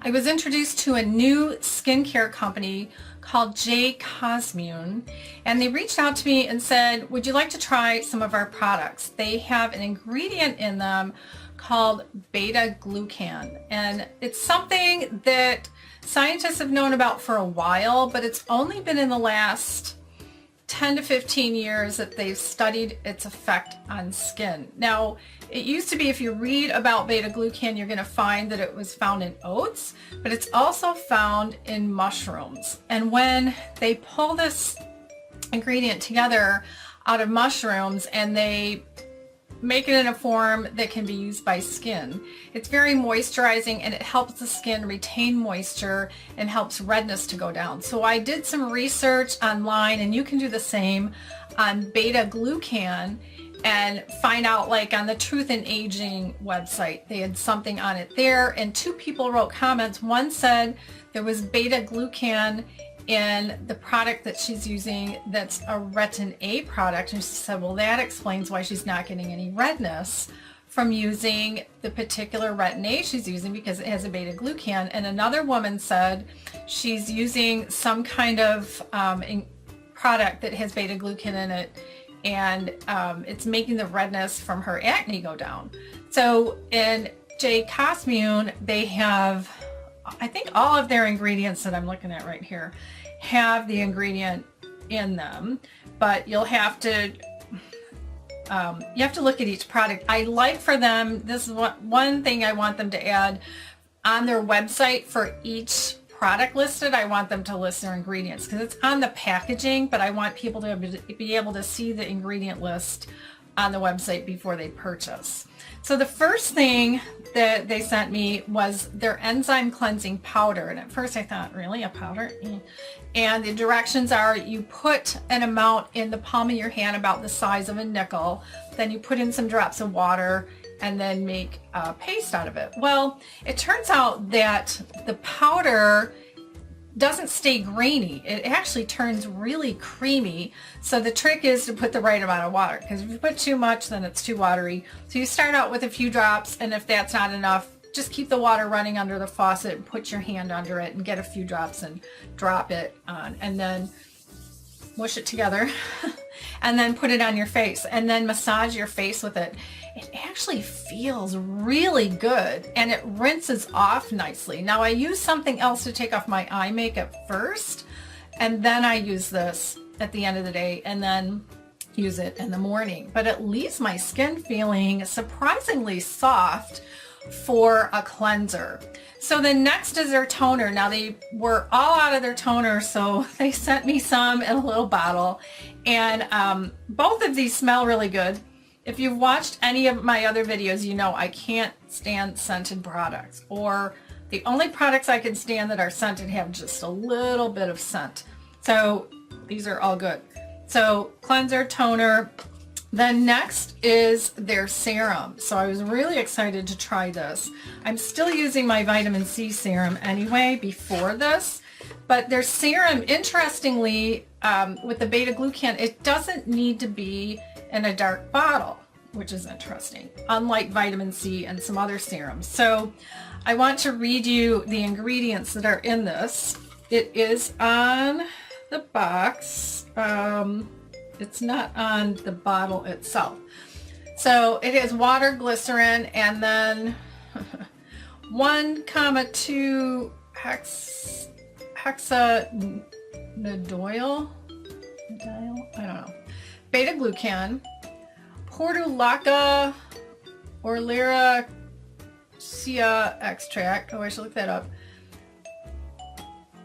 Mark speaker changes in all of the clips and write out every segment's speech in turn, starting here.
Speaker 1: I was introduced to a new skincare company called JKosmmune, and they reached out to me and said, would you like to try some of our products? They have an ingredient in them called Beta-glucan, and it's something that scientists have known about for a while, but it's only been in the last 10 to 15 years that they've studied its effect on skin. Now, it used to be if you read about beta-glucan, you're going to find that it was found in oats, but it's also found in mushrooms. And when they pull this ingredient together out of mushrooms and they make it in a form that can be used by skin, it's very moisturizing and it helps the skin retain moisture and helps redness to go down. So I did some research online, and you can do the same on beta-glucan and find out, like on the Truth in Aging website, they had something on it there, and 2 people wrote comments. One said there was beta-glucan in the product that she's using that's a retin A product, and she said, well, that explains why she's not getting any redness from using the particular retin A she's using, because it has a beta-glucan. And another woman said she's using some kind of product that has beta-glucan in it, and it's making the redness from her acne go down. So in JKosmmune, they have, I think all of their ingredients that I'm looking at right here have the ingredient in them, but you'll have to look at each product. I like for them, this is one thing I want them to add on their website for each product listed. I want them to list their ingredients because it's on the packaging, but I want people to be able to see the ingredient list on the website before they purchase. So the first thing that they sent me was their enzyme cleansing powder, and at first I thought, really, a powder? And the directions are, you put an amount in the palm of your hand about the size of a nickel, then you put in some drops of water and then make a paste out of it. Well, it turns out that the powder doesn't stay grainy. It actually turns really creamy. So the trick is to put the right amount of water, because if you put too much, then it's too watery. So you start out with a few drops, and if that's not enough, just keep the water running under the faucet and put your hand under it and get a few drops and drop it on, and then mush it together and then put it on your face and then massage your face with it. It actually feels really good, and it rinses off nicely. Now I use something else to take off my eye makeup first, and then I use this at the end of the day and then use it in the morning. But it leaves my skin feeling surprisingly soft for a cleanser. So the next is their toner. Now they were all out of their toner, so they sent me some in a little bottle, and both of these smell really good. If you've watched any of my other videos, you know I can't stand scented products, or the only products I can stand that are scented have just a little bit of scent. So these are all good. So cleanser, toner. Then next is their serum. So I was really excited to try this. I'm still using my vitamin C serum anyway before this, but their serum, interestingly, with the beta-glucan, it doesn't need to be in a dark bottle, which is interesting, unlike vitamin C and some other serums. So I want to read you the ingredients that are in this. It is on the box. It's not on the bottle itself. So it is water, glycerin, and then 1,2 hexanodoyl, I don't know, beta-glucan, portulaca oleracea extract, oh, I should look that up,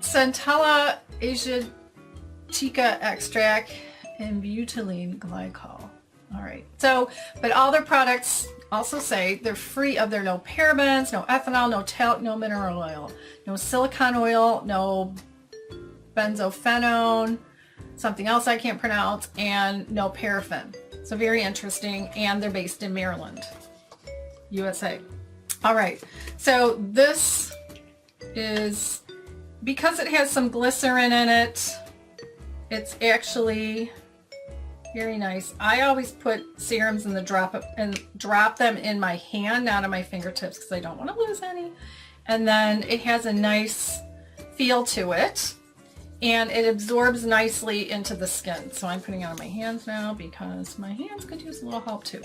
Speaker 1: centella asiatica extract, and butylene glycol. All right, so, but all their products also say they're free of their no parabens, no ethanol, no talc, no mineral oil, no silicone oil, no benzophenone, something else I can't pronounce, and no paraffin. So very interesting, and they're based in Maryland, USA. All right, so this is, because it has some glycerin in it, it's actually very nice. I always put serums in the drop them in my hand, not on my fingertips, because I don't want to lose any. and then it has a nice feel to it, and it absorbs nicely into the skin. So I'm putting it on my hands now because my hands could use a little help too.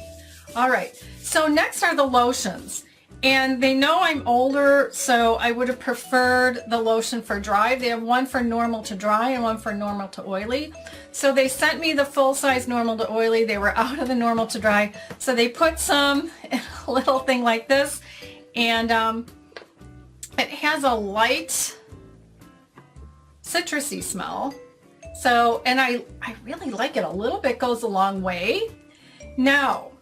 Speaker 1: All right, so next are the lotions. And they know I'm older, so I would have preferred the lotion for dry. They have one for normal to dry and one for normal to oily. So they sent me the full-size normal to oily. They were out of the normal to dry. So they put some in a little thing like this. And it has a light citrusy smell. So, and I really like it. A little bit goes a long way. Now,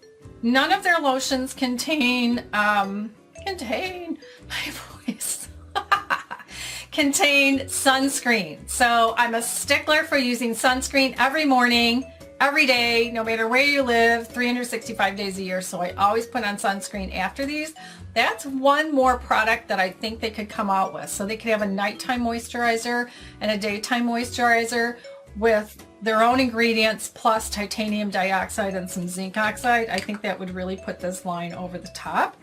Speaker 1: none of their lotions contain contain sunscreen. So I'm a stickler for using sunscreen every morning, every day, no matter where you live, 365 days a year. So I always put on sunscreen after these. That's one more product that I think they could come out with. So they could have a nighttime moisturizer and a daytime moisturizer with their own ingredients plus titanium dioxide and some zinc oxide. I think that would really put this line over the top.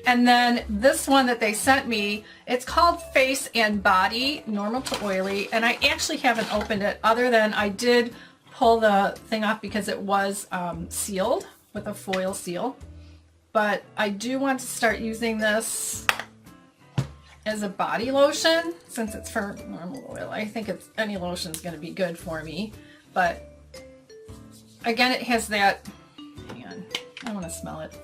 Speaker 1: And then this one that they sent me, it's called Face and Body, normal to oily, and I actually haven't opened it other than I did pull the thing off because it was sealed with a foil seal. But I do want to start using this as a body lotion since it's for normal oil. I think any lotion is going to be good for me. But again, it has that, hang on, I want to smell it.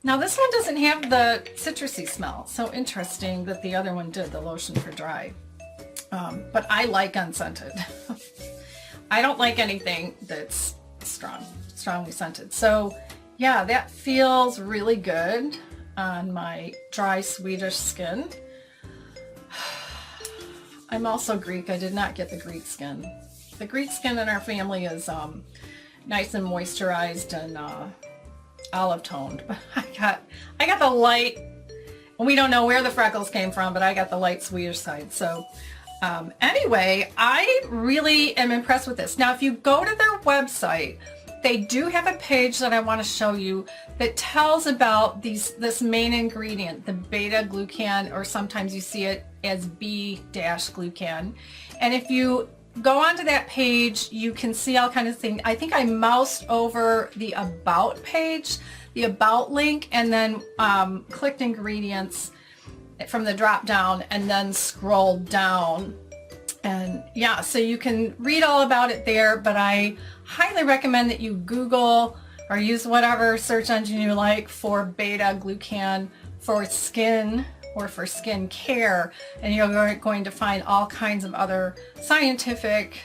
Speaker 1: Now this one doesn't have the citrusy smell. So interesting that the other one did, the lotion for dry. But I like unscented. I don't like anything that's strongly scented. So yeah, that feels really good on my dry Swedish skin. I'm also Greek. I did not get the Greek skin. The Greek skin in our family is nice and moisturized and olive toned. But I got the light, and we don't know where the freckles came from, but I got the light Swedish side. So anyway, I really am impressed with this. Now, if you go to their website, they do have a page that I want to show you that tells about this main ingredient, the beta-glucan, or sometimes you see it as b-glucan. And if you go onto that page, you can see all kinds of things. I think I moused over the About page, the About link, and then clicked ingredients from the drop down and then scrolled down. And yeah, so you can read all about it there, but I highly recommend that you Google or use whatever search engine you like for beta-glucan for skin or for skin care, and you're going to find all kinds of other scientific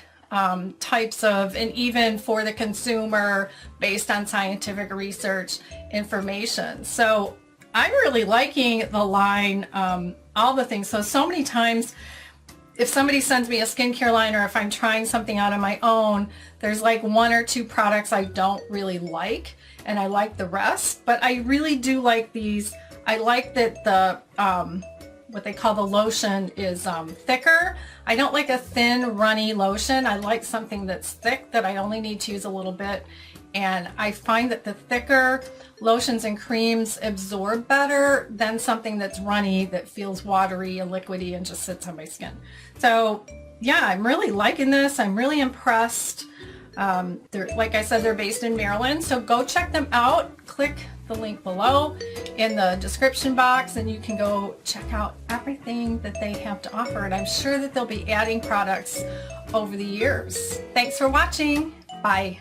Speaker 1: types of, and even for the consumer based on scientific research information. So I'm really liking the line, all the things. So many times if somebody sends me a skincare line, or if I'm trying something out on my own, there's like one or two products I don't really like, and I like the rest. But I really do like these. I like that the what they call the lotion is thicker. I don't like a thin, runny lotion. I like something that's thick that I only need to use a little bit. And I find that the thicker lotions and creams absorb better than something that's runny, that feels watery and liquidy and just sits on my skin. So yeah, I'm really liking this. I'm really impressed. Like I said, they're based in Maryland, so go check them out. Click the link below in the description box and you can go check out everything that they have to offer. And I'm sure that they'll be adding products over the years. Thanks for watching. Bye.